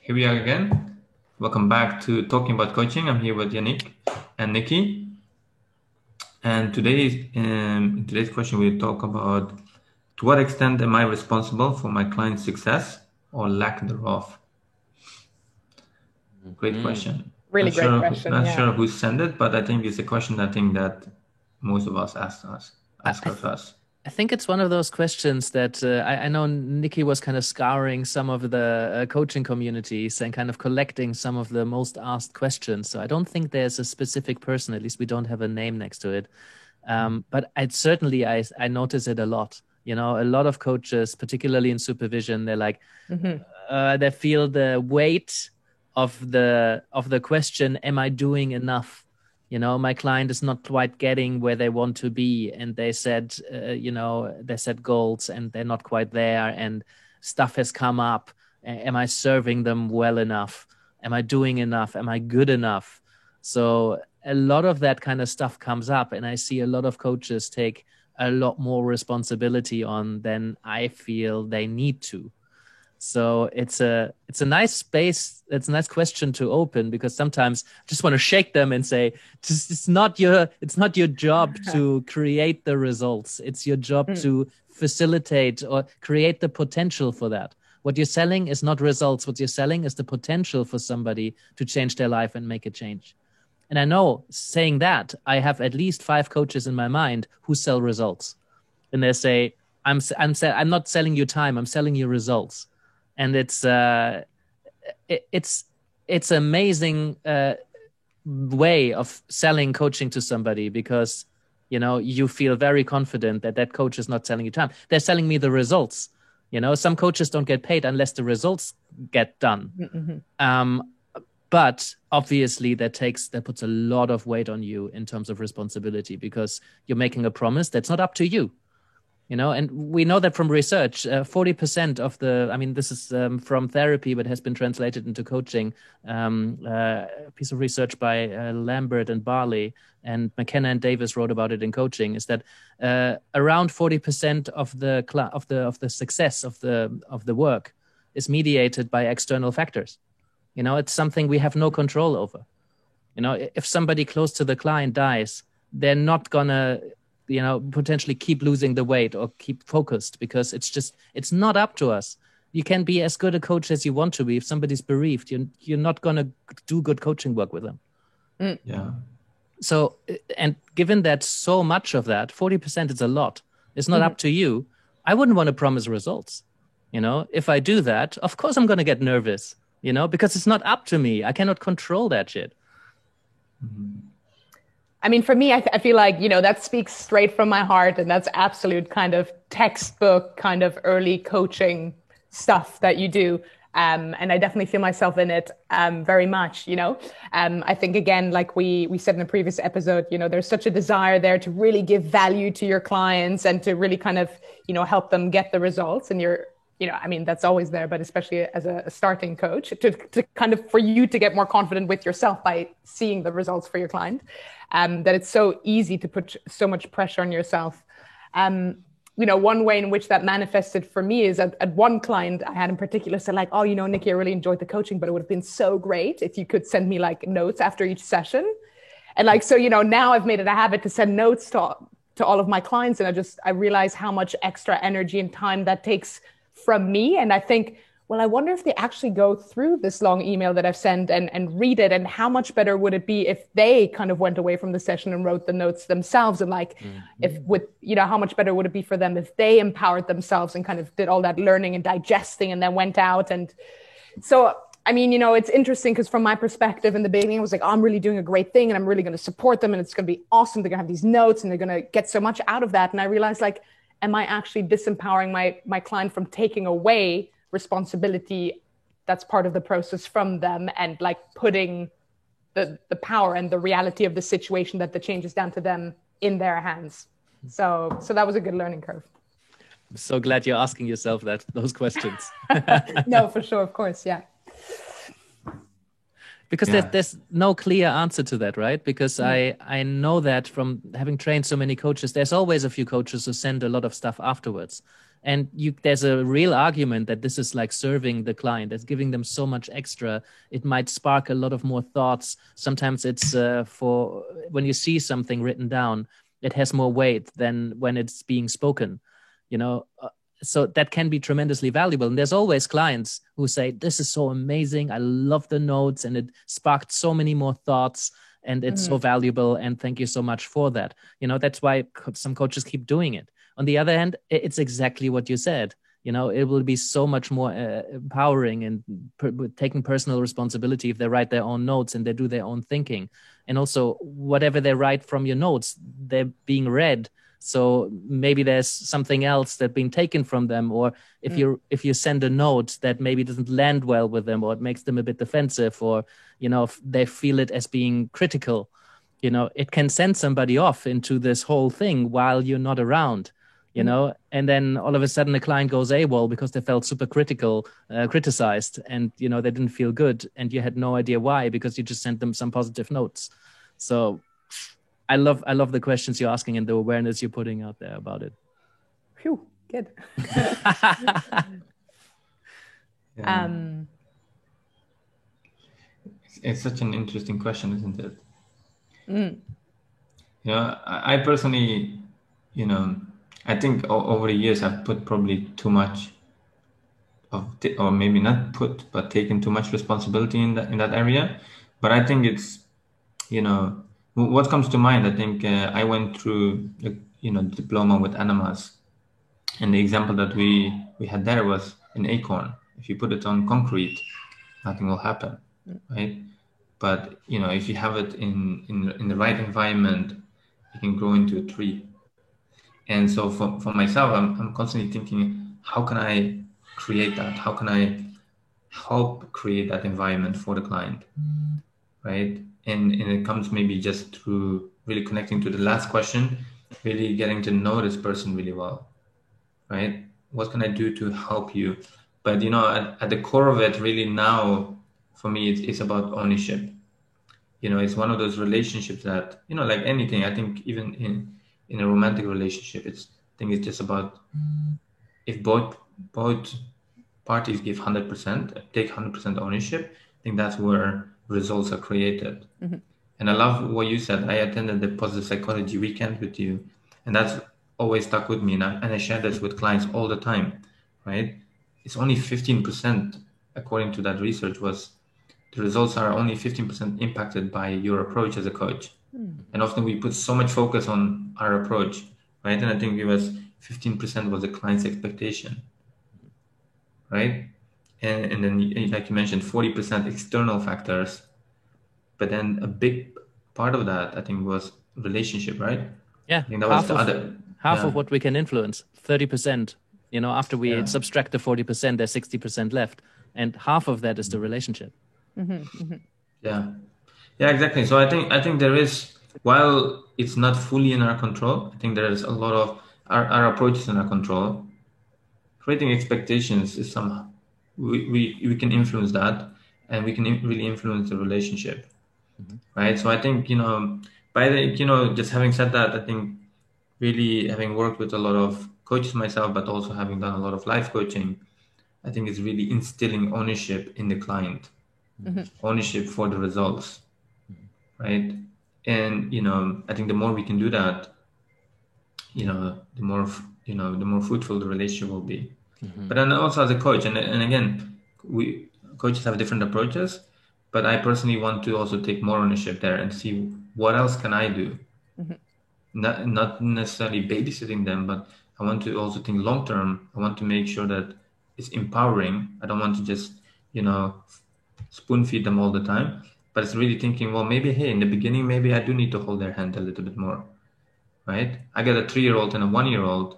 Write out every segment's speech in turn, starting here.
Here we are again. Welcome back to Talking About Coaching. I'm here with Yannick and Nikki. And in today's question, we'll talk about to what extent am I responsible for my client's success or lack thereof? Great question. Really Not great sure, question. not Yeah. sure who sent it, but I think it's a question that most of us ask I, th- of us. I think it's one of those questions that I know Nikki was kind of scouring some of the coaching communities and kind of collecting some of the most asked questions. So I don't think there's a specific person, at least we don't have a name next to it. But I notice it a lot. You know, a lot of coaches, particularly in supervision, they're like, they feel the weight of the question, am I doing enough? You know, my client is not quite getting where they want to be, and they said they set goals and they're not quite there, and stuff has come up. Am I serving them well enough? Am I doing enough? Am I good enough? So a lot of that kind of stuff comes up, and I see a lot of coaches take a lot more responsibility on than I feel they need to. So it's a nice space. It's a nice question to open, because sometimes I just want to shake them and say, it's not your job to create the results. It's your job to facilitate or create the potential for that. What you're selling is not results. What you're selling is the potential for somebody to change their life and make a change. And I know, saying that, I have at least 5 coaches in my mind who sell results, and they say, I'm not selling you time. I'm selling you results. And it's amazing way of selling coaching to somebody, because you feel very confident that coach is not selling you time. They're selling me the results. Some coaches don't get paid unless the results get done. But obviously that puts a lot of weight on you in terms of responsibility, because you're making a promise that's not up to you. And we know that from research, 40% of this is from therapy, but has been translated into coaching, a piece of research by Lambert and Barley, and McKenna and Davis wrote about it in coaching, is that around 40% of the success of the work is mediated by external factors. It's something we have no control over. If somebody close to the client dies, they're not gonna potentially keep losing the weight or keep focused, because it's not up to us. You can be as good a coach as you want to be. If somebody's bereaved, you're not going to do good coaching work with them. Yeah. So, and given that so much of that, 40% is a lot. It's not up to you. I wouldn't want to promise results. If I do that, of course I'm going to get nervous, because it's not up to me. I cannot control that shit. I mean, for me, I feel like, that speaks straight from my heart, and that's absolute kind of textbook kind of early coaching stuff that you do. And I definitely feel myself in it very much, I think, again, like we said in the previous episode, there's such a desire there to really give value to your clients and to really kind of, help them get the results. And that's always there, but especially as a starting coach, to kind of, for you to get more confident with yourself by seeing the results for your client, that it's so easy to put so much pressure on yourself. One way in which that manifested for me is at one client I had in particular said, like, oh, Nikki, I really enjoyed the coaching, but it would have been so great if you could send me like notes after each session. And like, so, now I've made it a habit to send notes to all of my clients. And I realize how much extra energy and time that takes from me. And I think, well, I wonder if they actually go through this long email that I've sent and read it, and how much better would it be if they kind of went away from the session and wrote the notes themselves, and like, how much better would it be for them if they empowered themselves and kind of did all that learning and digesting and then went out. And so, I mean, it's interesting, because from my perspective in the beginning, I was like, oh, I'm really doing a great thing and I'm really going to support them and it's going to be awesome. They're going to have these notes and they're going to get so much out of that. And I realized, like, am I actually disempowering my client from taking away responsibility that's part of the process from them, and like putting the power and the reality of the situation that the change is down to them in their hands. So that was a good learning curve. I'm so glad you're asking yourself those questions. No, for sure. Of course. Yeah. Because there's no clear answer to that, right? Because I know that from having trained so many coaches, there's always a few coaches who send a lot of stuff afterwards. And there's a real argument that this is like serving the client, that's giving them so much extra. It might spark a lot of more thoughts. Sometimes it's for when you see something written down, it has more weight than when it's being spoken, so that can be tremendously valuable. And there's always clients who say, this is so amazing. I love the notes and it sparked so many more thoughts and it's so valuable. And thank you so much for that. That's why some coaches keep doing it. On the other hand, it's exactly what you said. It will be so much more empowering and taking personal responsibility if they write their own notes and they do their own thinking. And also whatever they write from your notes, they're being read. So maybe there's something else that's been taken from them, or if you send a note that maybe doesn't land well with them, or it makes them a bit defensive, or if they feel it as being critical, it can send somebody off into this whole thing while you're not around, and then all of a sudden the client goes AWOL because they felt super criticized, and they didn't feel good, and you had no idea why because you just sent them some positive notes. So I love the questions you're asking and the awareness you're putting out there about it. Phew, good. It's such an interesting question, isn't it? I personally, I think over the years I've put probably too much or maybe not put, but taken too much responsibility in that area. But I think it's, what comes to mind, I think I went through the diploma with Animas, and the example that we had there was an acorn. If you put it on concrete, nothing will happen, right? But if you have it in the right environment, it can grow into a tree. And so for myself, I'm constantly thinking, how can I create that? How can I help create that environment for the client, right? And it comes maybe just through really connecting to the last question, really getting to know this person really well, right? What can I do to help you? But, at the core of it, really now, for me, it's about ownership. It's one of those relationships that, like anything, I think even in a romantic relationship, it's just about if both parties give 100%, take 100% ownership, I think that's where results are created. Mm-hmm. And I love what you said. I attended the positive psychology weekend with you, and that's always stuck with me. And I share this with clients all the time, right? It's only 15%, according to that research, the results are only 15% impacted by your approach as a coach. And often we put so much focus on our approach, right? And I think it was 15% was the client's expectation, right? And then, like you mentioned, 40% external factors, but then a big part of that, I think, was relationship, right? Yeah, I think that was half of what we can influence, 30%. After we subtract the 40%, there's 60% left, and half of that is the relationship. Mm-hmm. Mm-hmm. Yeah, exactly. So I think there is, while it's not fully in our control, I think there is a lot of our approaches in our control. Creating expectations is somehow we can influence that, and we can really influence the relationship, right? So I think just having said that, I think really having worked with a lot of coaches myself, but also having done a lot of life coaching, I think it's really instilling ownership in the client, ownership for the results, right? And I think the more we can do that, the more fruitful the relationship will be. But then also as a coach, and again, coaches have different approaches, but I personally want to also take more ownership there and see what else can I do. Not necessarily babysitting them, but I want to also think long term. I want to make sure that it's empowering. I don't want to just spoon feed them all the time, but it's really thinking, well, maybe in the beginning, maybe I do need to hold their hand a little bit more, right? I got a 3-year-old and a 1-year-old,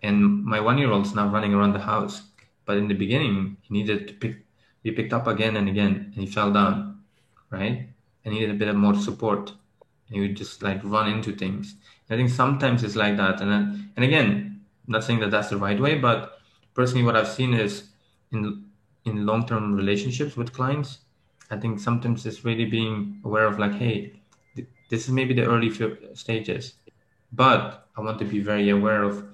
and my 1-year-old's now running around the house, but in the beginning he needed to be picked up again and again, and he fell down, right? And he needed a bit of more support, and he would just like run into things. And I think sometimes it's like that, and again, I'm not saying that that's the right way, but personally what I've seen is in long-term relationships with clients, I think sometimes it's really being aware of like, hey, this is maybe the early stages, but I want to be very aware of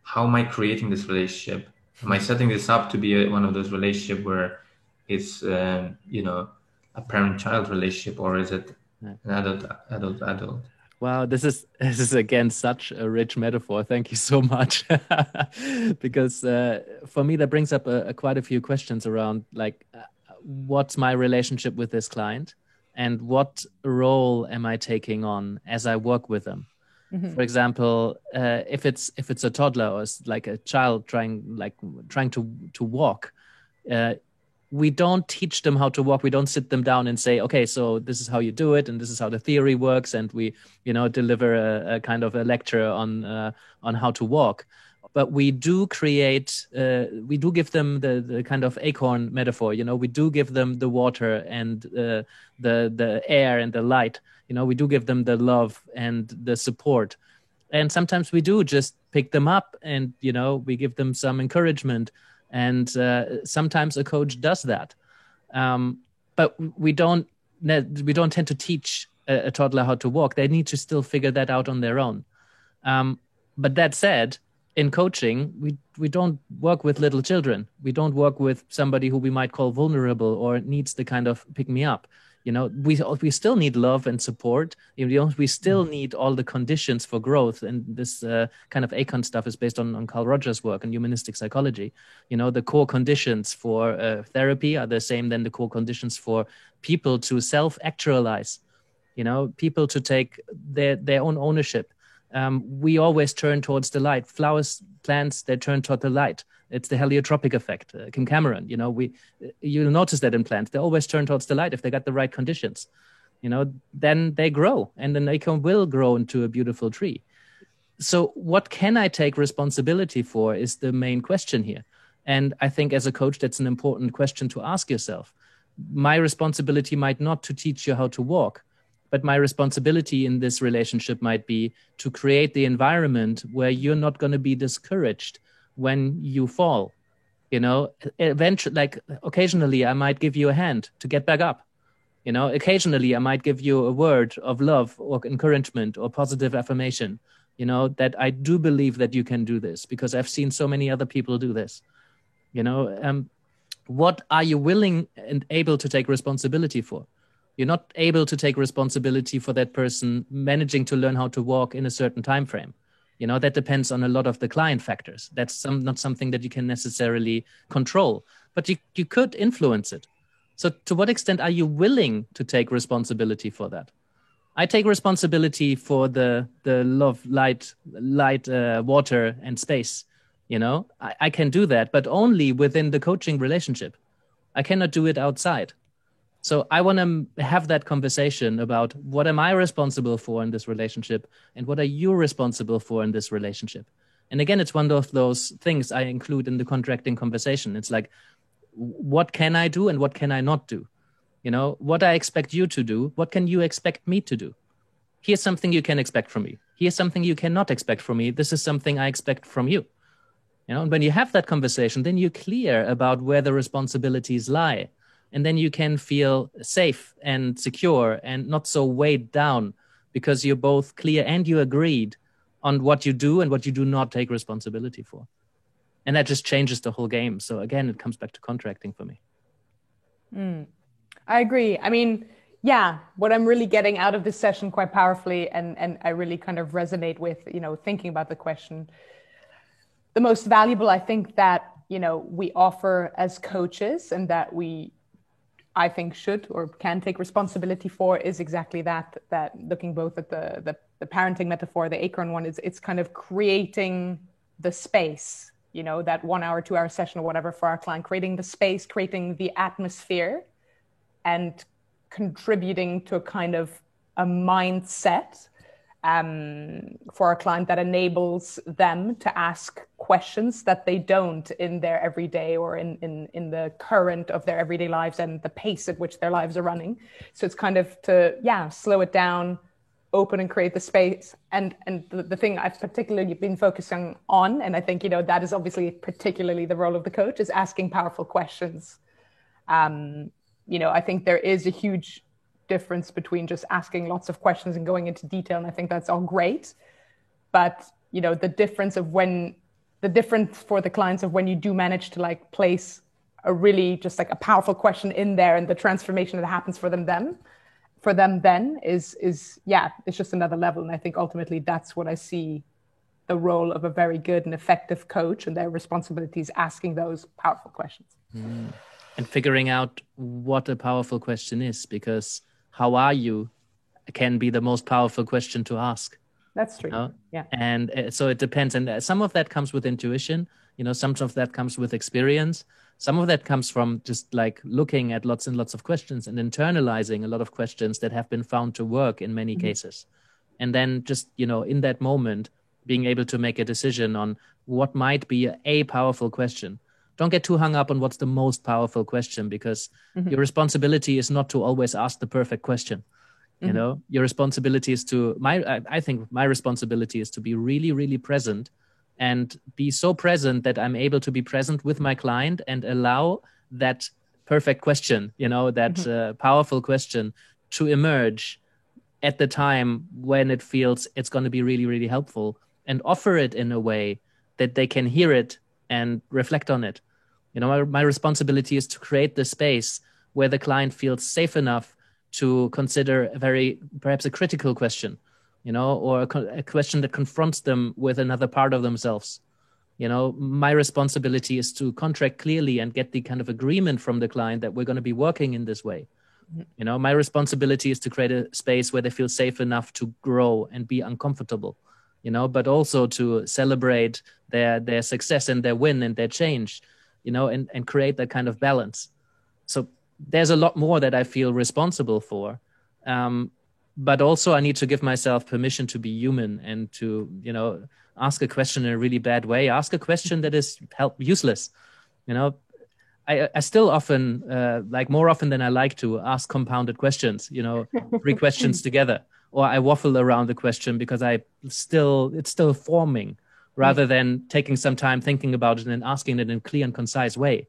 how am I creating this relationship? Am I setting this up to be one of those relationships where it's, a parent-child relationship, or is it an adult? Wow, this is again such a rich metaphor. Thank you so much, because for me that brings up quite a few questions around like, what's my relationship with this client, and what role am I taking on as I work with them? Mm-hmm. For example, if it's a toddler or it's like a child trying to walk. We don't teach them how to walk. We don't sit them down and say, okay, so this is how you do it, and this is how the theory works, and we, deliver a kind of a lecture on how to walk. But we do we do give them the kind of acorn metaphor. We do give them the water and the air and the light. We do give them the love and the support. And sometimes we do just pick them up and, we give them some encouragement. And sometimes a coach does that, but we don't tend to teach a toddler how to walk. They need to still figure that out on their own. But that said, in coaching, we don't work with little children. We don't work with somebody who we might call vulnerable or needs the kind of pick me up. We still need love and support. We still need all the conditions for growth. And this kind of ACON stuff is based on Carl Rogers' work on humanistic psychology. The core conditions for therapy are the same than the core conditions for people to self-actualize, people to take their own ownership. We always turn towards the light. Flowers, plants, they turn toward the light. It's the heliotropic effect. Kim Cameron, you'll notice that in plants, they always turn towards the light if they got the right conditions. Then they grow, and then they will grow into a beautiful tree. So what can I take responsibility for is the main question here. And I think as a coach, that's an important question to ask yourself. My responsibility might not to teach you how to walk, but my responsibility in this relationship might be to create the environment where you're not going to be discouraged when you fall. Eventually, like occasionally I might give you a hand to get back up. Occasionally I might give you a word of love or encouragement or positive affirmation, that I do believe that you can do this because I've seen so many other people do this. What are you willing and able to take responsibility for? You're not able to take responsibility for that person managing to learn how to walk in a certain time frame. That depends on a lot of the client factors. That's not something that you can necessarily control, but you could influence it. So to what extent are you willing to take responsibility for that? I take responsibility for the love, light, water, and space. I can do that, but only within the coaching relationship. I cannot do it outside. So I want to have that conversation about what am I responsible for in this relationship and what are you responsible for in this relationship? And again, it's one of those things I include in the contracting conversation. It's like, what can I do and what can I not do? What I expect you to do, what can you expect me to do? Here's something you can expect from me. Here's something you cannot expect from me. This is something I expect from you. And when you have that conversation, then you're clear about where the responsibilities lie. And then you can feel safe and secure and not so weighed down because you're both clear and you agreed on what you do and what you do not take responsibility for. And that just changes the whole game. So again, it comes back to contracting for me. I agree. I mean, yeah, what I'm really getting out of this session quite powerfully, and I really kind of resonate with, thinking about the question. The most valuable, I think, that, we offer as coaches and that I think should or can take responsibility for is exactly that looking both at the parenting metaphor, the acorn one, it's kind of creating the space, that 1 hour, 2 hour session or whatever for our client, creating the space, creating the atmosphere and contributing to a kind of a mindset for our client that enables them to ask questions that they don't in their everyday or in the current of their everyday lives and the pace at which their lives are running. So it's kind of to, slow it down, open and create the space. And the thing I've particularly been focusing on, and I think, that is obviously particularly the role of the coach, is asking powerful questions. I think there is a huge difference between just asking lots of questions and going into detail. And I think that's all great. But, the difference for the clients of when you do manage to like place a really just like a powerful question in there, and the transformation that happens for them then is it's just another level. And I think ultimately that's what I see the role of a very good and effective coach, and their responsibilities asking those powerful questions. And figuring out what a powerful question is, because how are you can be the most powerful question to ask. That's true. Yeah. And so it depends. And some of that comes with intuition, some of that comes with experience. Some of that comes from just like looking at lots and lots of questions and internalizing a lot of questions that have been found to work in many cases. And then just, in that moment, being able to make a decision on what might be a powerful question. Don't get too hung up on what's the most powerful question, because your responsibility is not to always ask the perfect question. Your responsibility is I think my responsibility is to be really, really present, and be so present that I'm able to be present with my client and allow that perfect question, that powerful question to emerge at the time when it feels it's going to be really, really helpful, and offer it in a way that they can hear it and reflect on it. My responsibility is to create the space where the client feels safe enough to consider perhaps a critical question, or a question that confronts them with another part of themselves. My responsibility is to contract clearly and get the kind of agreement from the client that we're going to be working in this way. My responsibility is to create a space where they feel safe enough to grow and be uncomfortable, but also to celebrate their success and their win and their change, and create that kind of balance. So there's a lot more that I feel responsible for. But also I need to give myself permission to be human and to, ask a question in a really bad way, ask a question that is useless. I still often, more often than I like to, ask compounded questions, 3 questions together, or I waffle around the question because it's still forming, rather than taking some time thinking about it and asking it in a clear and concise way,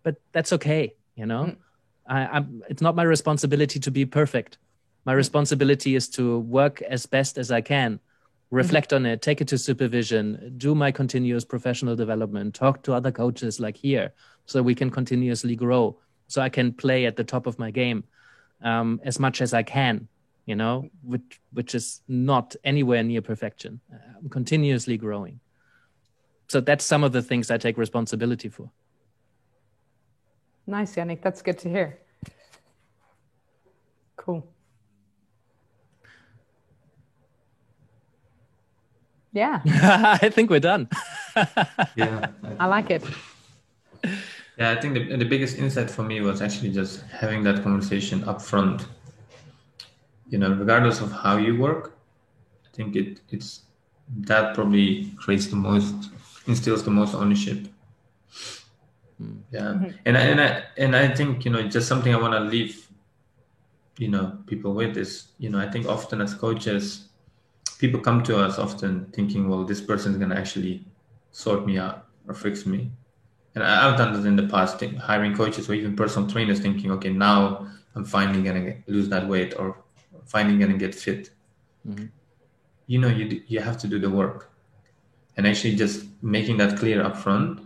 but that's okay. It's not my responsibility to be perfect. My responsibility is to work as best as I can, reflect on it, take it to supervision, do my continuous professional development, talk to other coaches like here, so we can continuously grow, so I can play at the top of my game as much as I can, which is not anywhere near perfection. I'm continuously growing. So that's some of the things I take responsibility for. Nice, Yannick. That's good to hear. Cool. Yeah. I think we're done. Yeah. I like it. Yeah, I think the biggest insight for me was actually just having that conversation up front. Regardless of how you work, I think it's that probably instills the most ownership. Yeah. And I think, just something I want to leave, people with is, I think often as coaches, people come to us often thinking, well, this person is going to actually sort me out or fix me. And I've done this in the past, hiring coaches or even personal trainers, thinking, okay, now I'm finally going to lose that weight, or finally going to get fit. You have to do the work, and actually just making that clear up front,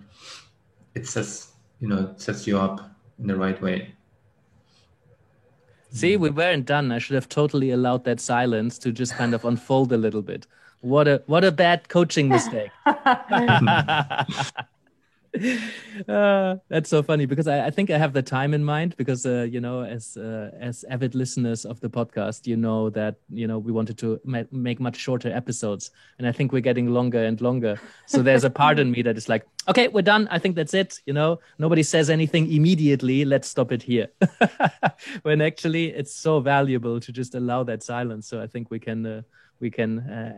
it sets you up in the right way. See, we weren't done. I should have totally allowed that silence to just kind of unfold a little bit. What a bad coaching mistake. That's so funny, because I think I have the time in mind, because as avid listeners of the podcast, that we wanted to make much shorter episodes, and I think we're getting longer and longer. So there's a part in me that is like, okay, we're done. I think that's it. Nobody says anything immediately. Let's stop it here. When actually it's so valuable to just allow that silence. So I think we can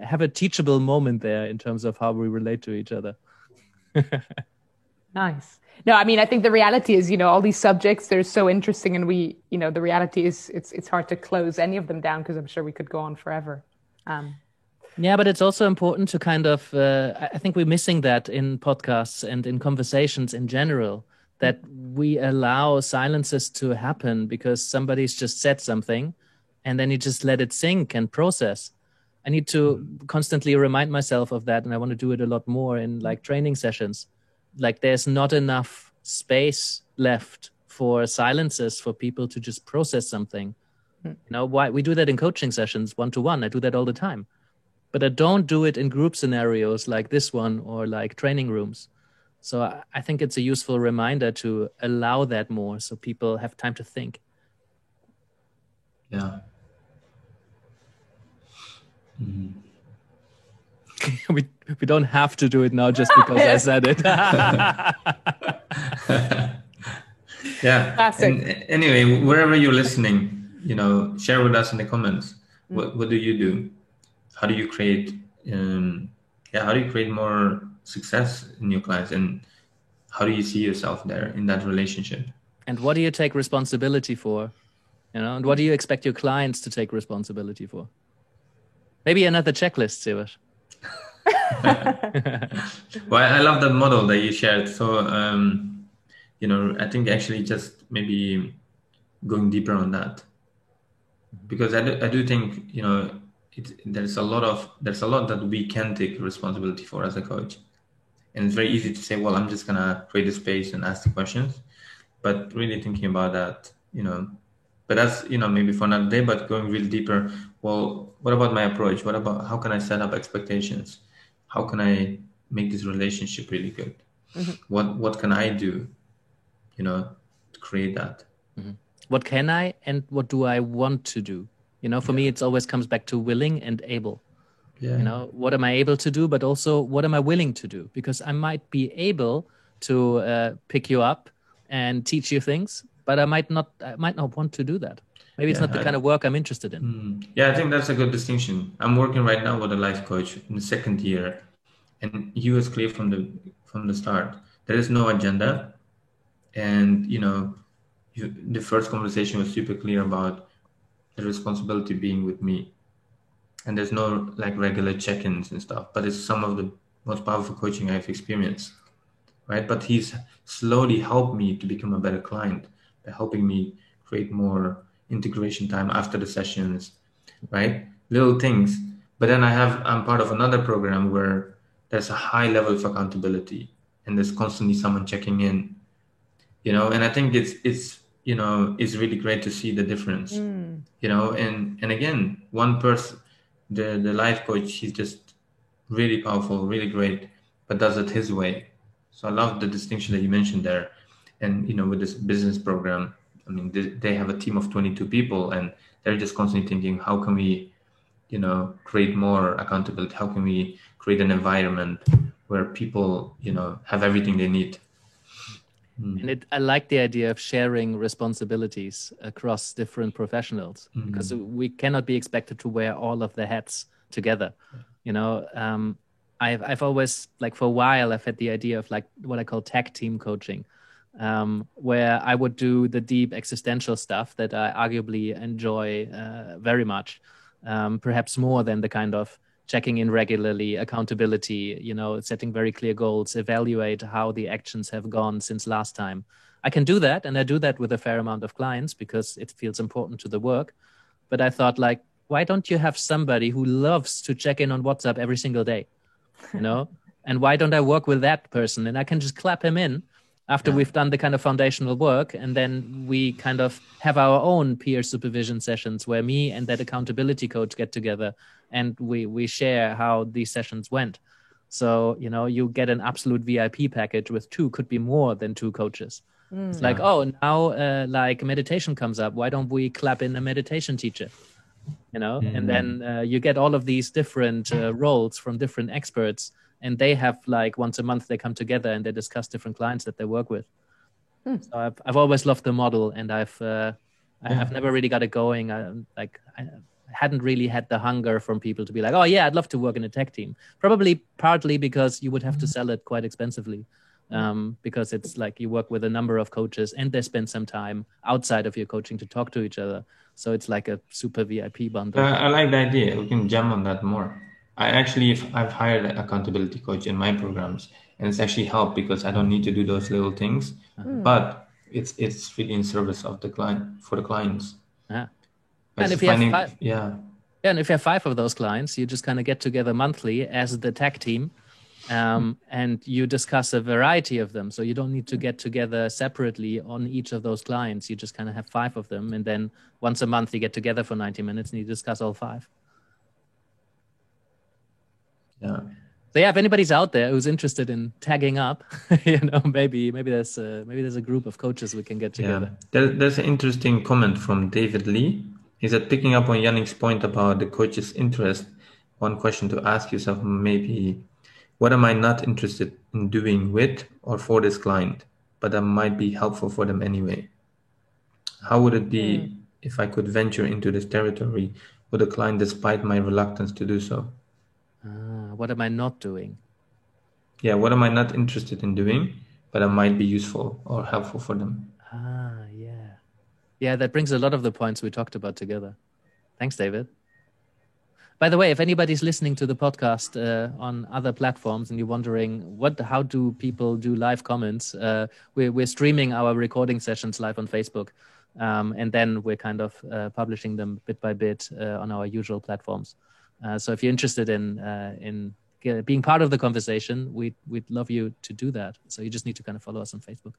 have a teachable moment there in terms of how we relate to each other. Nice. No, I mean, I think the reality is, all these subjects, they're so interesting, and the reality is it's hard to close any of them down, because I'm sure we could go on forever. Yeah, but it's also important to kind of, I think we're missing that in podcasts and in conversations in general, that we allow silences to happen because somebody's just said something and then you just let it sink and process. I need to constantly remind myself of that. And I want to do it a lot more in like training sessions. Like there's not enough space left for silences for people to just process something. You know, why we do that in coaching sessions, one-to-one. I do that all the time. But I don't do it in group scenarios like this one or like training rooms. So I think it's a useful reminder to allow that more so people have time to think. Yeah. we don't have to do it now just because I said it. Yeah. Classic. Anyway, wherever you're listening, you know, share with us in the comments. What do you do? How do you create? How do you create more success in your clients, and how do you see yourself there in that relationship? And what do you take responsibility for? You know, and what do you expect your clients to take responsibility for? Maybe another checklist, Sievert. Well, I love that model that you shared. So, you know, I think actually just maybe going deeper on that, because I do think, you know, there's a lot that we can take responsibility for as a coach, and it's very easy to say, well, I'm just gonna create a space and ask the questions, but really thinking about that, you know. But that's, you know, maybe for another day, but going really deeper. Well, what about my approach? What about how can I set up expectations? How can I make this relationship really good? What can I do, you know, to create that? What can I and what do I want to do? You know, for me, it always comes back to willing and able. Yeah. You know, what am I able to do, but also what am I willing to do? Because I might be able to pick you up and teach you things, but I might not want to do that. Maybe it's not the kind of work I'm interested in. Yeah, I think that's a good distinction. I'm working right now with a life coach in the second year, and he was clear from the start. There is no agenda, and you know, the first conversation was super clear about the responsibility being with me, and there's no like regular check-ins and stuff. But it's some of the most powerful coaching I've experienced, right? But he's slowly helped me to become a better client by helping me create more integration time after the sessions, right? Little things. But then I'm part of another program where there's a high level of accountability and there's constantly someone checking in, you know, and I think it's you know, it's really great to see the difference, you know, and again, one person, the life coach, he's just really powerful, really great, but does it his way. So I love the distinction that you mentioned there. And, you know, with this business program, I mean, they have a team of 22 people and they're just constantly thinking, how can we, you know, create more accountability? How can we create an environment where people, you know, have everything they need? And I like the idea of sharing responsibilities across different professionals because we cannot be expected to wear all of the hats together. You know, I've always, like for a while, I've had the idea of like what I call tag team coaching, where I would do the deep existential stuff that I arguably enjoy very much, perhaps more than the kind of checking in regularly, accountability, you know, setting very clear goals, evaluate how the actions have gone since last time. I can do that, and I do that with a fair amount of clients because it feels important to the work. But I thought, like, why don't you have somebody who loves to check in on WhatsApp every single day, you know? And why don't I work with that person? And I can just clap him in after we've done the kind of foundational work. And then we kind of have our own peer supervision sessions where me and that accountability coach get together and we share how these sessions went. So, you know, you get an absolute VIP package with could be more than 2 coaches. It's like, oh, now like meditation comes up. Why don't we clap in a meditation teacher? You know, and then you get all of these different roles from different experts, and they have like once a month they come together and they discuss different clients that they work with. So I've always loved the model, and I've never really got it going. I hadn't really had the hunger from people to be like, oh yeah, I'd love to work in a tech team. Probably partly because you would have to sell it quite expensively. Because it's like you work with a number of coaches and they spend some time outside of your coaching to talk to each other. So it's like a super VIP bundle. I like the idea. We can jump on that more. I've hired an accountability coach in my programs, and it's actually helped because I don't need to do those little things, but it's really in service of the client, for the clients. Yeah. But And if you have five, and if you have 5 of those clients, you just kind of get together monthly as the tech team, and you discuss a variety of them. So you don't need to get together separately on each of those clients. You just kind of have 5 of them, and then once a month you get together for 90 minutes and you discuss all 5. Yeah. So yeah, if anybody's out there who's interested in tagging up, maybe there's a group of coaches we can get together. Yeah. There's an interesting comment from David Lee. He said, picking up on Yannick's point about the coach's interest, one question to ask yourself maybe, what am I not interested in doing with or for this client, but that might be helpful for them anyway? How would it be if I could venture into this territory with a client despite my reluctance to do so? What am I not doing? Yeah, what am I not interested in doing, but that might be useful or helpful for them? Yeah. Yeah, that brings a lot of the points we talked about together. Thanks, David. By the way, if anybody's listening to the podcast on other platforms and you're wondering how do people do live comments, we're streaming our recording sessions live on Facebook, and then we're kind of publishing them bit by bit on our usual platforms. So if you're interested in being part of the conversation, we'd love you to do that. So you just need to kind of follow us on Facebook.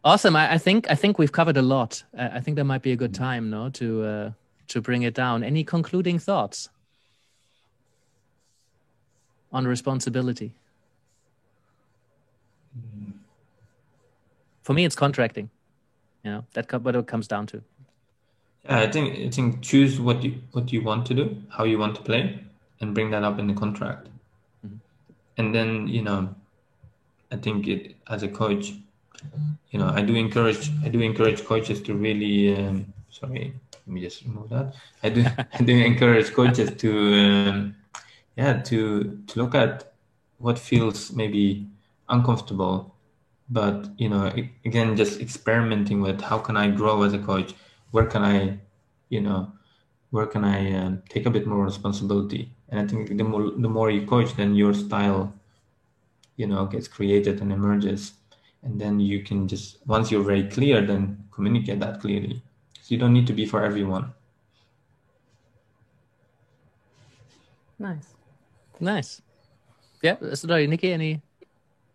Awesome. I think we've covered a lot. I think that might be a good time, no, to bring it down. Any concluding thoughts on responsibility? For me, it's contracting. That's what it comes down to. Yeah, I think choose what you want to do, how you want to play, and bring that up in the contract. And then I think as a coach, I do encourage coaches to really. Sorry, let me just remove that. I do encourage coaches to look at what feels maybe uncomfortable, but again, just experimenting with how can I grow as a coach. Where can I take a bit more responsibility? And I think the more you coach, then your style, gets created and emerges. And then you can just, once you're very clear, then communicate that clearly. So you don't need to be for everyone. Nice. Yeah. Sorry, Nikki,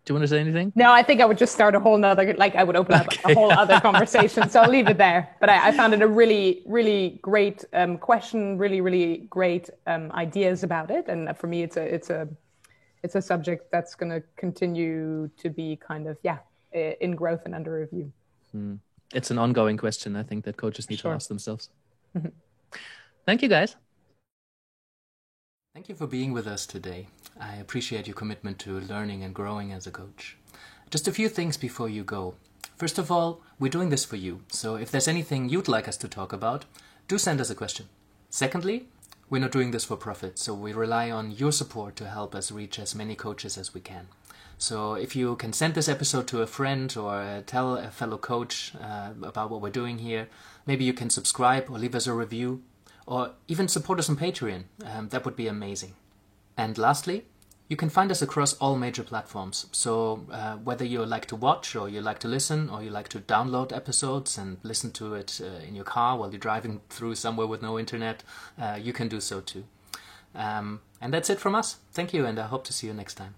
do you want to say anything? No, I think I would just start a whole nother, I would open up a whole other conversation. So I'll leave it there. But I found it a really, really great question, really, really great ideas about it. And for me, it's a subject that's going to continue to be kind of, in growth and under review. It's an ongoing question, I think, that coaches need to ask themselves. Thank you, guys. Thank you for being with us today. I appreciate your commitment to learning and growing as a coach. Just a few things before you go. First of all, we're doing this for you. So if there's anything you'd like us to talk about, do send us a question. Secondly, we're not doing this for profit, so we rely on your support to help us reach as many coaches as we can. So if you can send this episode to a friend or tell a fellow coach about what we're doing here, maybe you can subscribe or leave us a review or even support us on Patreon. That would be amazing. And lastly, you can find us across all major platforms. So whether you like to watch or you like to listen or you like to download episodes and listen to it in your car while you're driving through somewhere with no internet, you can do so too. And that's it from us. Thank you, and I hope to see you next time.